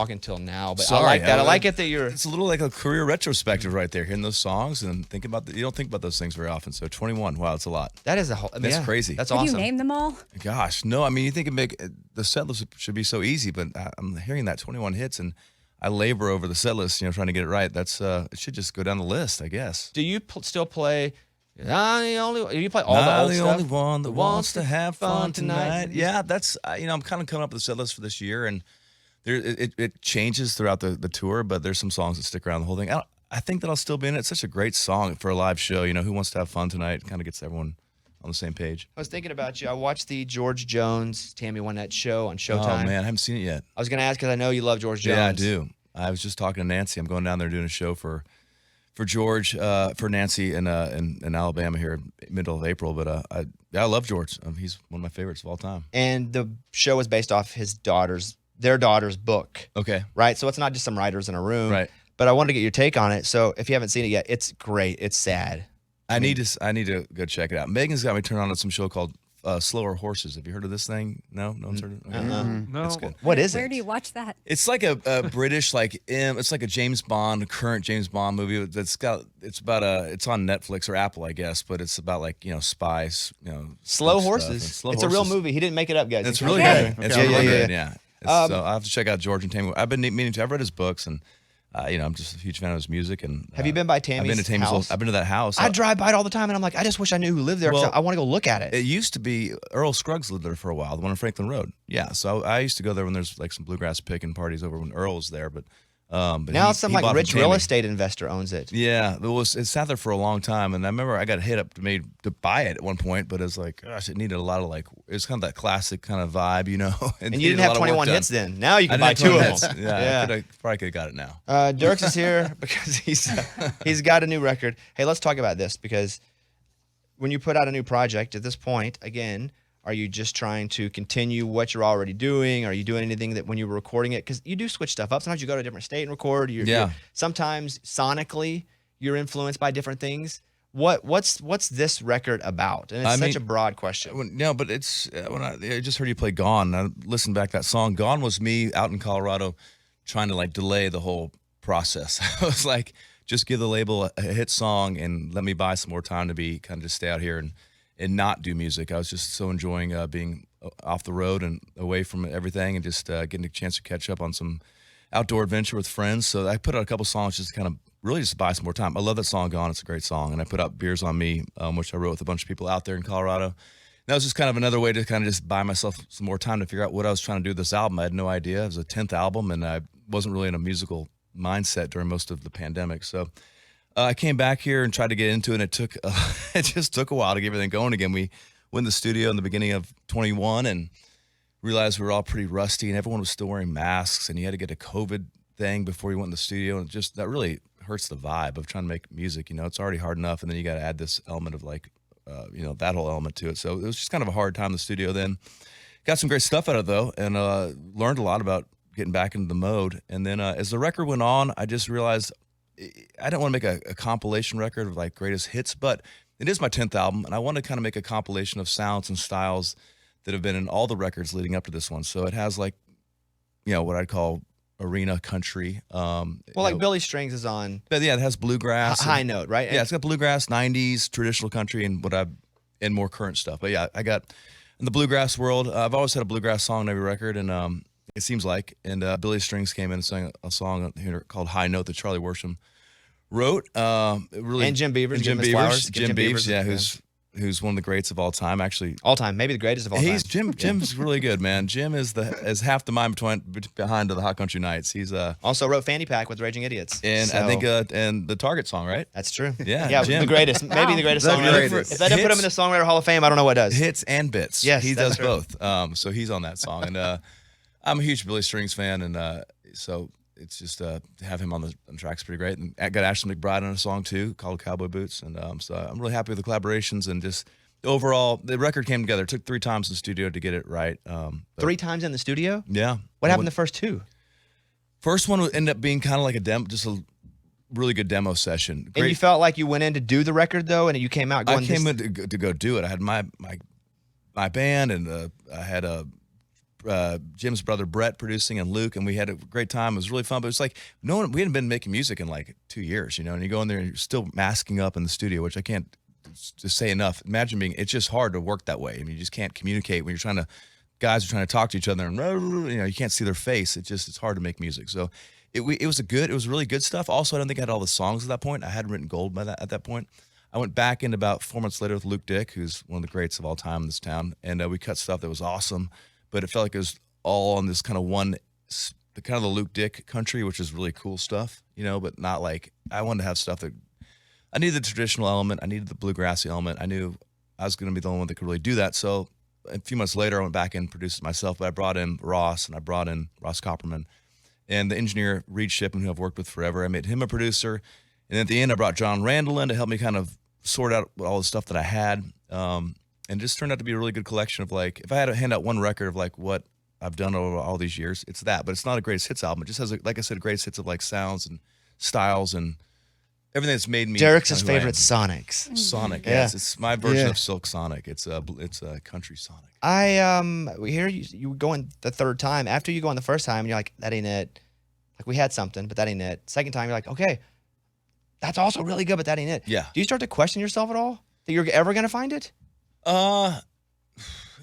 talking till now, but Sorry, I like that. I like it that you're. It's a little like a career retrospective right there, hearing those songs and thinking about you don't think about those things very often. So 21, wow, it's a lot. That is a whole. That's crazy. That's Have awesome. you named them all? Gosh, no. I mean, you think the set list should be so easy, but I'm hearing that 21 hits, and I labor over the set list, trying to get it right. That's it should just go down the list, I guess. Do you still play? I'm the only. You play all the old stuff. Only one that wants to have fun tonight. Yeah, that's I'm kind of coming up with the set list for this year, and it changes throughout the tour, but there's some songs that stick around the whole thing. I think that I'll still be in it. It's such a great song for a live show. Who wants to have fun tonight? Kind of gets everyone on the same page. I was thinking about you. I watched the George Jones, Tammy Wynette show on Showtime. Oh man, I haven't seen it yet. I was going to ask because I know you love George Jones. Yeah, I do. I was just talking to Nancy. I'm going down there doing a show for George, for Nancy in Alabama here, middle of April. But I love George. He's one of my favorites of all time. And the show is based off their daughter's book. Okay. Right? So it's not just some writers in a room. Right. But I wanted to get your take on it. So if you haven't seen it yet, it's great. It's sad. I need to go check it out. Megan's got me turned on to some show called Slower Horses. Have you heard of this thing? No one's heard of it. Okay. No. It's good. What is it? Where do you watch that? It's like a British it's like a James Bond, current James Bond movie. It's on Netflix or Apple, I guess, but it's about spies. Slow Horses. It's a real movie. He didn't make it up, guys. It's really good. Okay. It's really good. Yeah. So I have to check out George and Tammy. I've been meaning to. I've read his books and. I'm just a huge fan of his music. And have you been by Tammy's I've been to Tammy's house? I've been to that house. I drive by it all the time, and I'm like, I just wish I knew who lived there. Well, I want to go look at it. It used to be Earl Scruggs lived there for a while, the one on Franklin Road. Yeah, so I used to go there when there's some bluegrass picking parties over when Earl was there. But now some rich real estate investor owns it. Yeah, it sat there for a long time, and I remember I got hit up to buy it at one point, but it's like, gosh, it needed a lot of it's kind of that classic kind of vibe, And you didn't have 21 hits then. Now you can buy 2 of them. Yeah. I probably could have got it now. Dierks is here because he's got a new record. Hey, let's talk about this because when you put out a new project at this point, again, are you just trying to continue what you're already doing? Are you doing anything that when you were recording it? Because you do switch stuff up. Sometimes you go to a different state and record. Sometimes sonically you're influenced by different things. What's this record about? And it's such a broad question. No, but it's when I just heard you play Gone. I listened back to that song. Gone was me out in Colorado trying to delay the whole process. I was like, just give the label a hit song and let me buy some more time to be kind of just stay out here and not do music. I was just so enjoying being off the road and away from everything and just getting a chance to catch up on some outdoor adventure with friends. So I put out a couple songs just to kind of really just buy some more time. I love that song, Gone. It's a great song. And I put out Beers on Me, which I wrote with a bunch of people out there in Colorado. And that was just kind of another way to kind of just buy myself some more time to figure out what I was trying to do with this album. I had no idea. It was a 10th album, and I wasn't really in a musical mindset during most of the pandemic. So I came back here and tried to get into it, and it just took a while to get everything going again. We went in the studio in the beginning of 21 and realized we were all pretty rusty, and everyone was still wearing masks, and you had to get a COVID thing before you went in the studio, and just that really hurts the vibe of trying to make music. It's already hard enough, and then you got to add this element of that whole element to it. So it was just kind of a hard time in the studio then. Got some great stuff out of it, though, and learned a lot about getting back into the mode. And then as the record went on, I just realized I didn't want to make a compilation record of greatest hits, but it is my 10th album, and I want to kind of make a compilation of sounds and styles that have been in all the records leading up to this one. So it has what I'd call arena country. Billy Strings is on. But yeah, it has bluegrass. High note, right? Yeah, it's got bluegrass, 90s, traditional country, and and more current stuff. But yeah, I got in the bluegrass world. I've always had a bluegrass song on every record, and it seems like. And Billy Strings came in and sang a song here called High Note that Charlie Worsham wrote. And Jim Beavers. Jim Beavers, yeah, who's one of the greats of all time, actually. All time, maybe the greatest of all time. Jim's really good, man. Jim is half the mind behind the Hot Country Nights. He's also wrote Fanny Pack with Raging Idiots. And I think and the Target song, right? That's true. Yeah, Jim. The greatest, maybe the greatest songwriter. If that didn't put him in the Songwriter Hall of Fame, I don't know what does. Hits and bits. Yes, he does true. both. So he's on that song, and I'm a huge Billy Strings fan, and so it's just to have him on the track's pretty great. And I got Ashley McBride on a song too called Cowboy Boots, and so I'm really happy with the collaborations and just overall the record came together. It took 3 times in the studio to get it right. 3 times in the studio? Yeah. What happened the first 2? First one ended up being kind of like a demo, just a really good demo session. Great. And you felt like you went in to do the record though, and you came out going. I came in to go do it. I had my band, and I had Jim's brother Brett producing and Luke, and we had a great time. It was really fun, but it's like we hadn't been making music in like 2 years, and you go in there and you're still masking up in the studio, which I can't just say enough. Imagine it's just hard to work that way. I mean, you just can't communicate when guys are trying to talk to each other and you can't see their face. It's hard to make music. So it was really good stuff. Also, I don't think I had all the songs at that point. I hadn't written gold at that point. I went back in about 4 months later with Luke Dick, who's one of the greats of all time in this town, and we cut stuff that was awesome. But it felt like it was all on this kind of the Luke Dick country, which is really cool stuff, but not like, I wanted to have stuff that, I needed the traditional element. I needed the bluegrassy element. I knew I was going to be the only one that could really do that. So a few months later, I went back and produced it myself, but I brought in Ross, and I brought in Ross Copperman, and the engineer, Reed Shippen, who I've worked with forever. I made him a producer. And at the end, I brought John Randall in to help me kind of sort out all the stuff that I had. And it just turned out to be a really good collection of like, if I had to hand out one record of like what I've done over all these years, it's that. But it's not a greatest hits album. It just has, like I said, greatest hits of like sounds and styles and everything that's made me. Dierks' favorite Sonics. Sonic, yes. It's my version of Silk Sonic. It's a country Sonic. We hear you going the third time. After you go on the first time, you're like, that ain't it. Like, we had something, but that ain't it. Second time, you're like, okay, that's also really good, but that ain't it. Yeah. Do you start to question yourself at all? That you're ever going to find it? No,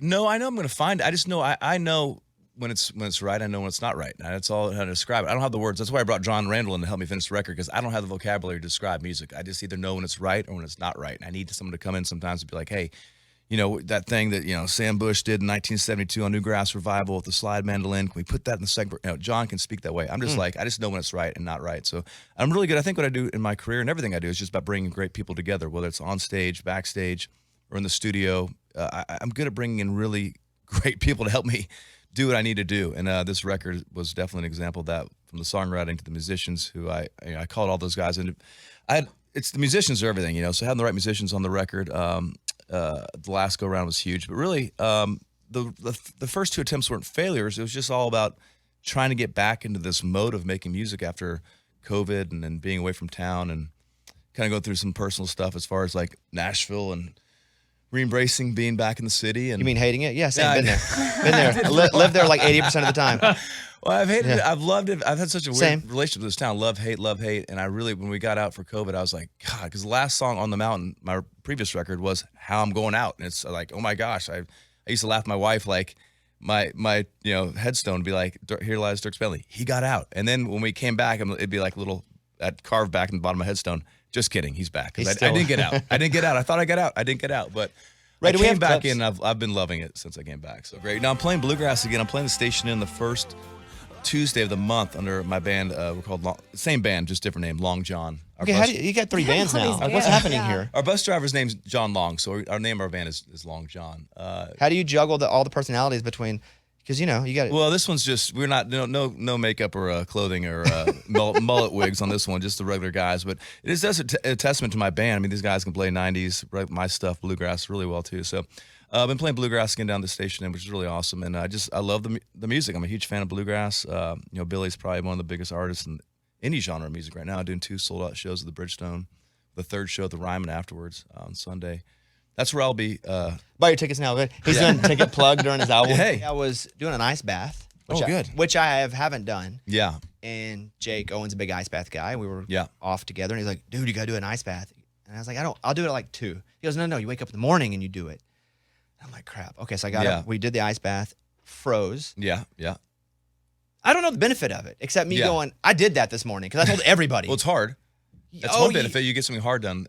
I know I'm going to find it. I just know, I know when it's right. I know when it's not right. And that's all how to describe it. I don't have the words. That's why I brought John Randall in to help me finish the record, because I don't have the vocabulary to describe music. I just either know when it's right or when it's not right. And I need someone to come in sometimes and be like, hey, that thing that, Sam Bush did in 1972 on Newgrass Revival with the slide mandolin. Can we put that in the segment? John can speak that way. I'm just like, I just know when it's right and not right. So I'm really good. I think what I do in my career and everything I do is just about bringing great people together, whether it's on stage, backstage, or in the studio. I'm good at bringing in really great people to help me do what I need to do. And this record was definitely an example of that, from the songwriting to the musicians who I called all those guys. And it's the musicians are everything, so having the right musicians on the record, the last go around was huge. But really, the first two attempts weren't failures. It was just all about trying to get back into this mode of making music after COVID and then being away from town and kind of go through some personal stuff as far as like Nashville and re-embracing being back in the city. And you mean hating it? Yeah, same. Been there. I lived there like 80% of the time. Well, I've hated it. I've loved it. I've had such a weird relationship with this town. Love, hate. And I really, when we got out for COVID, I was like, God, because the last song on the mountain, my previous record, was How I'm Going Out. And it's like, oh my gosh. I used to laugh at my wife, like my headstone would be like, here lies Dierks Bentley. He got out. And then when we came back, it'd be like little, that carved back in the bottom of my headstone. Just kidding. He's back. Because I didn't get out. I thought I got out. I didn't get out. But I came back in. I've been loving it since I came back. So great. Now I'm playing bluegrass again. I'm playing the station in the first Tuesday of the month under my band. We're called same band, just different name, Long John. You got three bands now. Like, what's happening here? Our bus driver's name's John Long, so our name of our band is Long John. How do you juggle all the personalities between? Because you got it. Well, this one's just we're not no makeup or clothing or mullet wigs on this one, just the regular guys. But it is just a testament to my band. I mean, these guys can play '90s, my stuff, bluegrass, really well too. So I've been playing bluegrass again down the station, which is really awesome. And I love the music. I'm a huge fan of bluegrass. Billy's probably one of the biggest artists in any genre of music right now. Doing 2 sold-out shows at the Bridgestone, the third show at the Ryman afterwards on Sunday. That's where I'll be. Buy your tickets now. He's doing ticket plug during his album. Hey. I was doing an ice bath. Good. Which I haven't done. Yeah. And Jake Owen's a big ice bath guy. We were off together, and he's like, "Dude, you gotta do an ice bath." And I was like, I'll do it at like 2. He goes, No, you wake up in the morning and you do it. I'm like, crap. Okay, so I got up. We did the ice bath, froze. Yeah. I don't know the benefit of it, except me going, I did that this morning because I told everybody. Well, it's hard. That's one benefit. You get something hard done,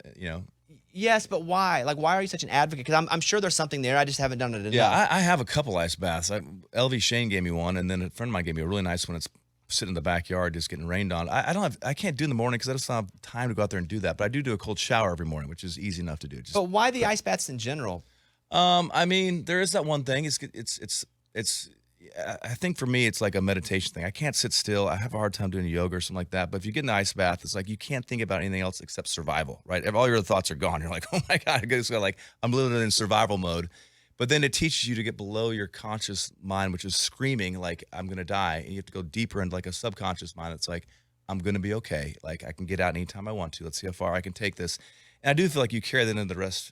Yes, but why? Like, why are you such an advocate? Because I'm sure there's something there. I just haven't done it enough. Yeah, I have a couple ice baths. LV Shane gave me one, and then a friend of mine gave me a really nice one. It's sitting in the backyard, just getting rained on. I can't do in the morning because I just don't have time to go out there and do that. But I do a cold shower every morning, which is easy enough to do. But why the ice baths in general? I mean, there is that one thing. It's. I think for me, it's like a meditation thing. I can't sit still. I have a hard time doing yoga or something like that. But if you get in the ice bath, it's like you can't think about anything else except survival, right? All your other thoughts are gone. You're like, oh my God, I'm literally in survival mode. But then it teaches you to get below your conscious mind, which is screaming like, I'm going to die. And you have to go deeper into like a subconscious mind. It's like, I'm going to be okay. Like, I can get out anytime I want to. Let's see how far I can take this. And I do feel like you carry that into the rest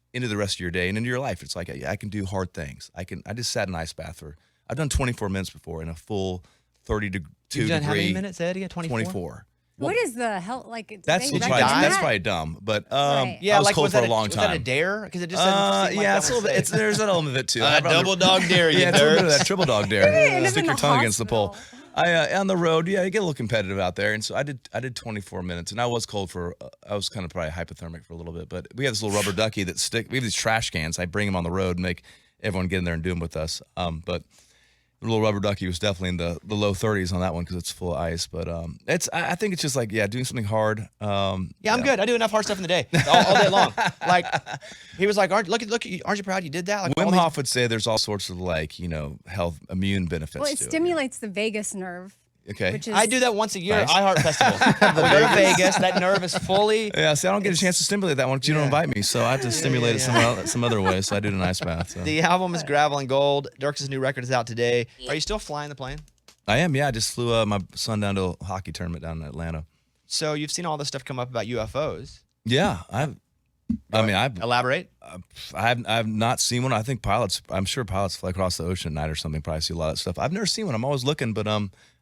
of your day and into your life. It's like, I can do hard things. I just sat in an ice bath for I've done 24 minutes before in a full 32 You've done degree. how many minutes, Eddie? 24? 24. What is the hell? Like, do That's they probably, recommend that's that? probably dumb, but Right. Yeah, I was like cold for a long was that a time. dare? Because it just doesn't seem like Yeah, that it's a was little bit. safe. There's an element of it too. Double dog dare you, Yeah, it's a little bit of Dierks. that triple dog Maybe end dare. up Stick in your the tongue against the pole. hospital. On the road, yeah, you get a little competitive out there, and so I did 24 minutes, and I was cold for. I was kind of probably hypothermic for a little bit, but we have this little rubber ducky that stick. We have these trash cans. I bring them on the road and make everyone get in there and do them with us. But the little rubber ducky was definitely in the low 30s on that one because it's full of ice. But I think it's just like doing something hard. Yeah, I'm good. I do enough hard stuff in the day, all day long. Like he was like, look, aren't you proud you did that? Like, Wim Hof would say there's all sorts of health immune benefits. Well, it to stimulates the vagus nerve. Okay. Which is, I do that once a year at Nice. iHeart Festival. We go to Vegas. That nerve is fully. Yeah, see, I don't get a chance to stimulate that one because you don't invite me, so I have to stimulate yeah. it some other way. So I do it in an ice bath. So. The album is Gravel and Gold. Dierks' new record is out today. Are you still flying the plane? I am. Yeah, I just flew my son down to a hockey tournament down in Atlanta. So you've seen all this stuff come up about UFOs. Yeah, I've Elaborate. I've not seen one. I think I'm sure pilots fly across the ocean at night or something. Probably see a lot of stuff. I've never seen one. I'm always looking, but I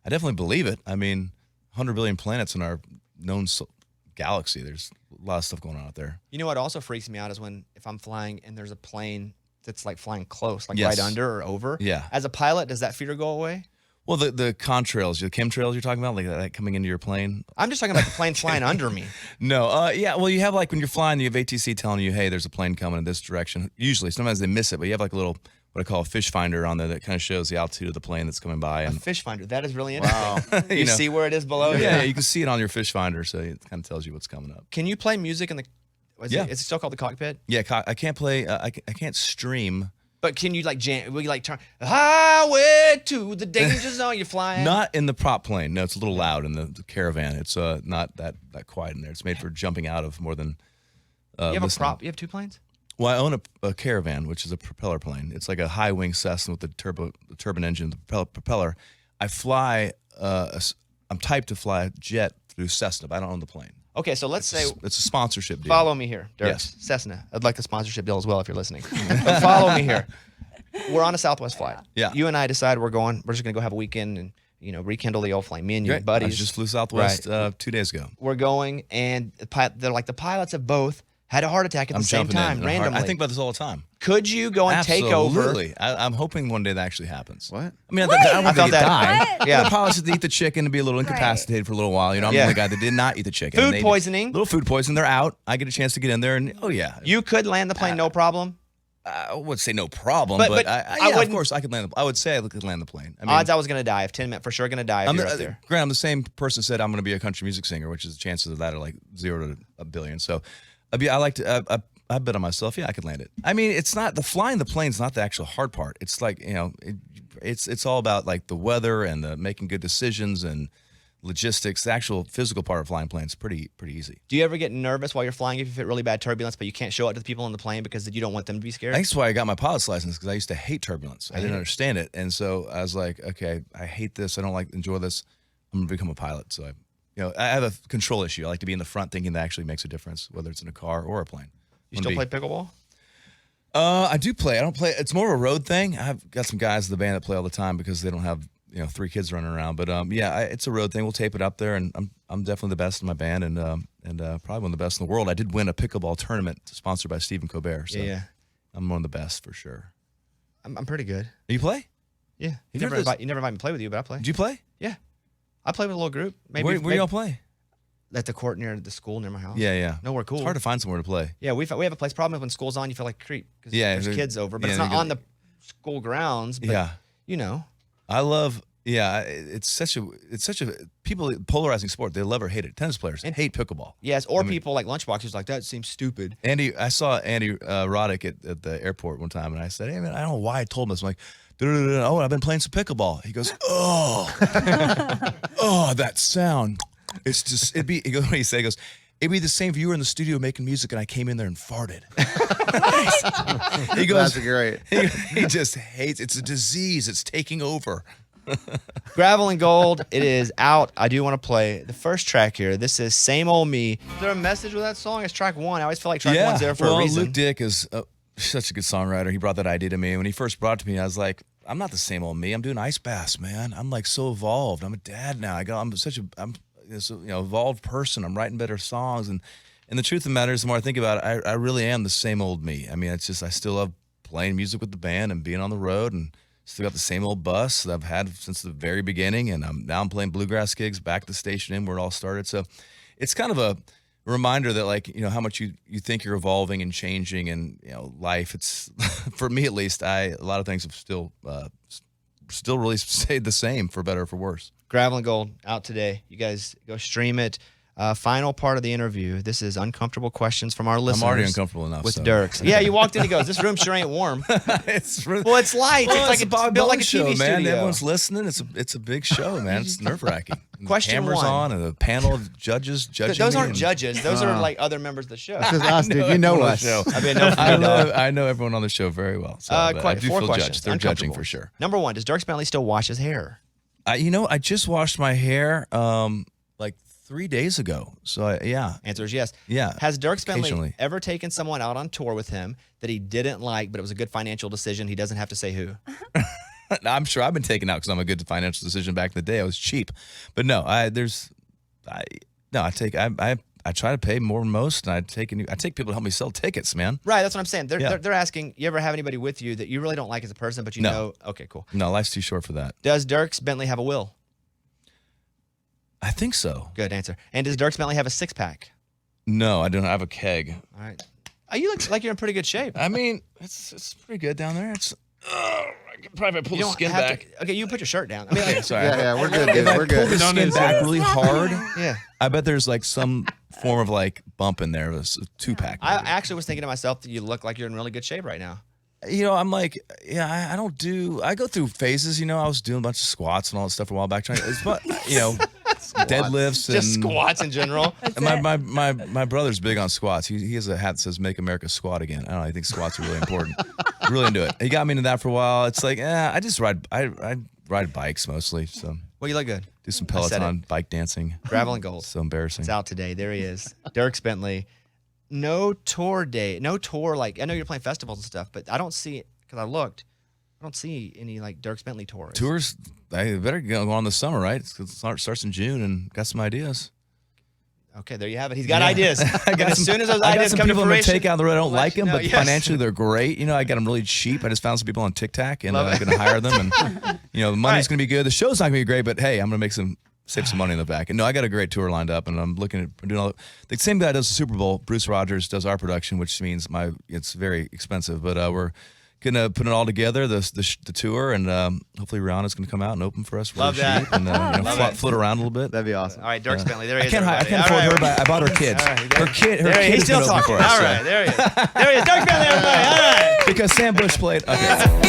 definitely believe it. I mean, 100 billion planets in our known galaxy. There's a lot of stuff going on out there. You know what also freaks me out is if I'm flying and there's a plane that's like flying close, like Yes. right under or over. Yeah. As a pilot, does that fear go away? Well, the contrails, the chemtrails you're talking about, like that coming into your plane. I'm just talking about the plane flying under me. No, yeah. Well, you have like when you're flying, you have ATC telling you, hey, there's a plane coming in this direction. Usually, sometimes they miss it, but you have like a little what I call a fish finder on there that kind of shows the altitude of the plane that's coming by. A And fish finder. That is really interesting. Wow. You see where it is below you? yeah, you can see it on your fish finder, so it kind of tells you what's coming up. Can you play music in the? Yeah. Is it still called the cockpit? Yeah, I can't play. I can't stream. But can you like jam? Will you like turn highway to the danger zone? You're flying. Not in the prop plane. No, it's a little loud in the caravan. It's not that quiet in there. It's made for jumping out of more than. You have listening. a prop. You have two planes. Well, I own a caravan, which is a propeller plane. It's like a high wing Cessna with the turbine engine, the propeller. I fly. I'm typed to fly a jet through Cessna, but I don't own the plane. Okay, so let's say It's a sponsorship deal. follow me here, Dierks. Yes. Cessna. I'd like the sponsorship deal as well if you're listening. But follow me here. We're on a Southwest flight. Yeah. You and I decide we're just gonna go have a weekend and rekindle the old flame. Me and you, Great. buddies. I just flew Southwest 2 days ago. We're going, and they're like the pilots have both had a heart attack at the I'm same jumping time in. randomly. I think about this all the time. Could you go and take over? Absolutely. I'm hoping one day that actually happens. What? I mean, What? I don't want I felt to that. die. What? Yeah. The pilots just eat the chicken and be a little incapacitated for a little while. You know, I'm Yeah. the guy that did not eat the chicken. Food And they- poisoning. Little food poisoning. They're out. I get a chance to get in there, and oh yeah, You could land the plane, no problem. I would say no problem, But- but, but I I of wouldn't- course I could land. I would say I could land the plane. I mean, Odds I was gonna die. If 10 minutes, for sure gonna die if you're up there. Granted, I'm the same person that said I'm going to be a country music singer, which is the chances of that are like 0 to a billion. So, I like to. I bet on myself. Yeah, I could land it. I mean, it's not the flying the plane's not the actual hard part. It's like it's all about like the weather and the making good decisions and logistics. The actual physical part of flying planes is pretty easy. Do you ever get nervous while you're flying if you hit really bad turbulence, but you can't show it to the people on the plane because you don't want them to be scared? I think that's why I got my pilot's license because I used to hate turbulence. I hate didn't it. understand it, and so I was like, okay, I hate this. I don't enjoy this. I'm gonna become a pilot. So I have a control issue. I like to be in the front, thinking that actually makes a difference, whether it's in a car or a plane. You still play pickleball? I do play. I don't play. It's more of a road thing. I've got some guys in the band that play all the time because they don't have 3 kids running around. But it's a road thing. We'll tape it up there, and I'm definitely the best in my band, and probably one of the best in the world. I did win a pickleball tournament sponsored by Stephen Colbert. So Yeah. I'm one of the best for sure. I'm pretty good. You play? Yeah. You Have never you ever- invite me to play with you, but I play. Did you play? Yeah. I play with a little group. Maybe Where y'all play? at the court near the school near my house. Yeah. Nowhere cool. It's hard to find somewhere to play. Yeah, we have a place. Problem is when school's on, you feel like a creep because Yeah, there's they're- kids over, but yeah, it's not they're on the school grounds. But, Yeah. I love. Yeah, it's such a people polarizing sport. They love or hate it. Tennis players hate pickleball. Yes, or people like Lunchbox who's like, that seems stupid. I saw Andy Roddick at the airport one time, and I said, "Hey man, I don't know why I told him this." I'm like, "Oh, I've been playing some pickleball." He goes, "Oh, oh, that sound. It's just it'd be." He goes, what do you say? He goes, "It'd be the same if you were in the studio making music and I came in there and farted." He goes, That's great. Oh, he just hates. It's a disease. It's taking over. Gravel and Gold, it is out. I do want to play the first track here. This is Same Old Me. Is there a message with that song? It's track 1. I always feel like track 1's there for a reason. Luke Dick is such a good songwriter. He brought that idea to me. When he first brought it to me, I was like, I'm not the same old me. I'm doing ice baths, man. I'm like so evolved. I'm a dad now. I'm this, evolved person. I'm writing better songs, and the truth of the matter is, the more I think about it, I really am the same old me. I mean, it's just I still love playing music with the band and being on the road, and still got the same old bus that I've had since the very beginning. And I'm playing bluegrass gigs back at the Station Inn where it all started. So it's kind of a reminder that, like, how much you think you're evolving and changing, and life. It's for me at least. A lot of things have still really stayed the same, for better or for worse. Gravel and Gold out today. You guys go stream it. Final part of the interview. This is uncomfortable questions from our listeners. I'm already uncomfortable enough with so. Dierks. Yeah, you walked in. He goes, "This room sure ain't warm." It's light. It's like it's built like a show, TV man. studio. Everyone's listening. It's a big show, man. It's nerve-wracking. Question Cameras one. on, and a panel of judges judging. Those me aren't and- judges. Those are like other members of the show. This is us, dude. You know us. I know everyone on the show very well. So I do Four feel questions. judged. They're judging Uncomfortable. for sure. Number one, does Dierks Bentley still wash his hair? I just washed my hair like 3 days ago. So yeah. Answer is yes. Yeah, Has Dierks Bentley occasionally. ever taken someone out on tour with him that he didn't like, but it was a good financial decision? He doesn't have to say who. I'm sure I've been taken out because I'm a good financial decision back in the day. I was cheap, but no, I try to pay more than most, and I take people to help me sell tickets, man. Right, that's what I'm saying. Yeah. They're asking, you ever have anybody with you that you really don't like as a person, but you No. know? Okay, cool. No, life's too short for that. Does Dierks Bentley have a will? I think so. Good answer. And does Dierks Bentley have a six-pack? No, I don't have a keg. All right. Oh, you look like you're in pretty good shape. I mean, it's pretty good down there. It's I could probably pull You the don't skin have back. to. Okay, you put your shirt down. I mean, like, Sorry. Yeah, we're good, dude. If I We're pull good. the skin back really hard, yeah. I bet there's like some form of like bump in there. It's a 2-pack. I actually was thinking to myself that you look like you're in really good shape right now. I'm like, yeah, I go through phases. I was doing a bunch of squats and all that stuff a while back. Deadlifts and Just squats in general. And my brother's big on squats. He has a hat that says "Make America Squat Again." I don't know. I think squats are really important. Really into it. He got me into that for a while. It's like, I just ride bikes mostly. So Well, you look good. do some I said Peloton bike dancing. Gravel and Gold. So embarrassing. It's out today. There he is. Dierks Bentley. No tour day. No tour. Like, I know you're playing festivals and stuff, but I don't see it because I looked. I don't see any like Dierks Bentley tours. Tours, I better go on this summer, right? It starts in June, and got some ideas. Okay, there you have it. He's got ideas. As soon as those I got ideas some come to people I'm gonna fruition, take out the road. I don't we'll let like you them, know. but Yes. financially they're great. I got them really cheap. I just found some people on TikTok, and Love I'm it. gonna hire them. And the money's right. gonna be good. The show's not gonna be great, but hey, I'm gonna save some money in the back. And no, I got a great tour lined up, and I'm looking at doing all the same guy does the Super Bowl. Bruce Rogers does our production, which means it's very expensive, but we're gonna put it all together, the tour, and hopefully Rihanna's gonna come out and open for us. Really Love that. cheap, and float around a little bit. That'd be awesome. All right, Dierks Bentley. There he I is. can't everybody. afford All her, right. but I bought her kids. All right, Her kid There he is. He's has still been open talking. for us, All so. right, there he is. There he is. Dierks Bentley, everybody. All right. Because Sam Bush played. Okay. It's a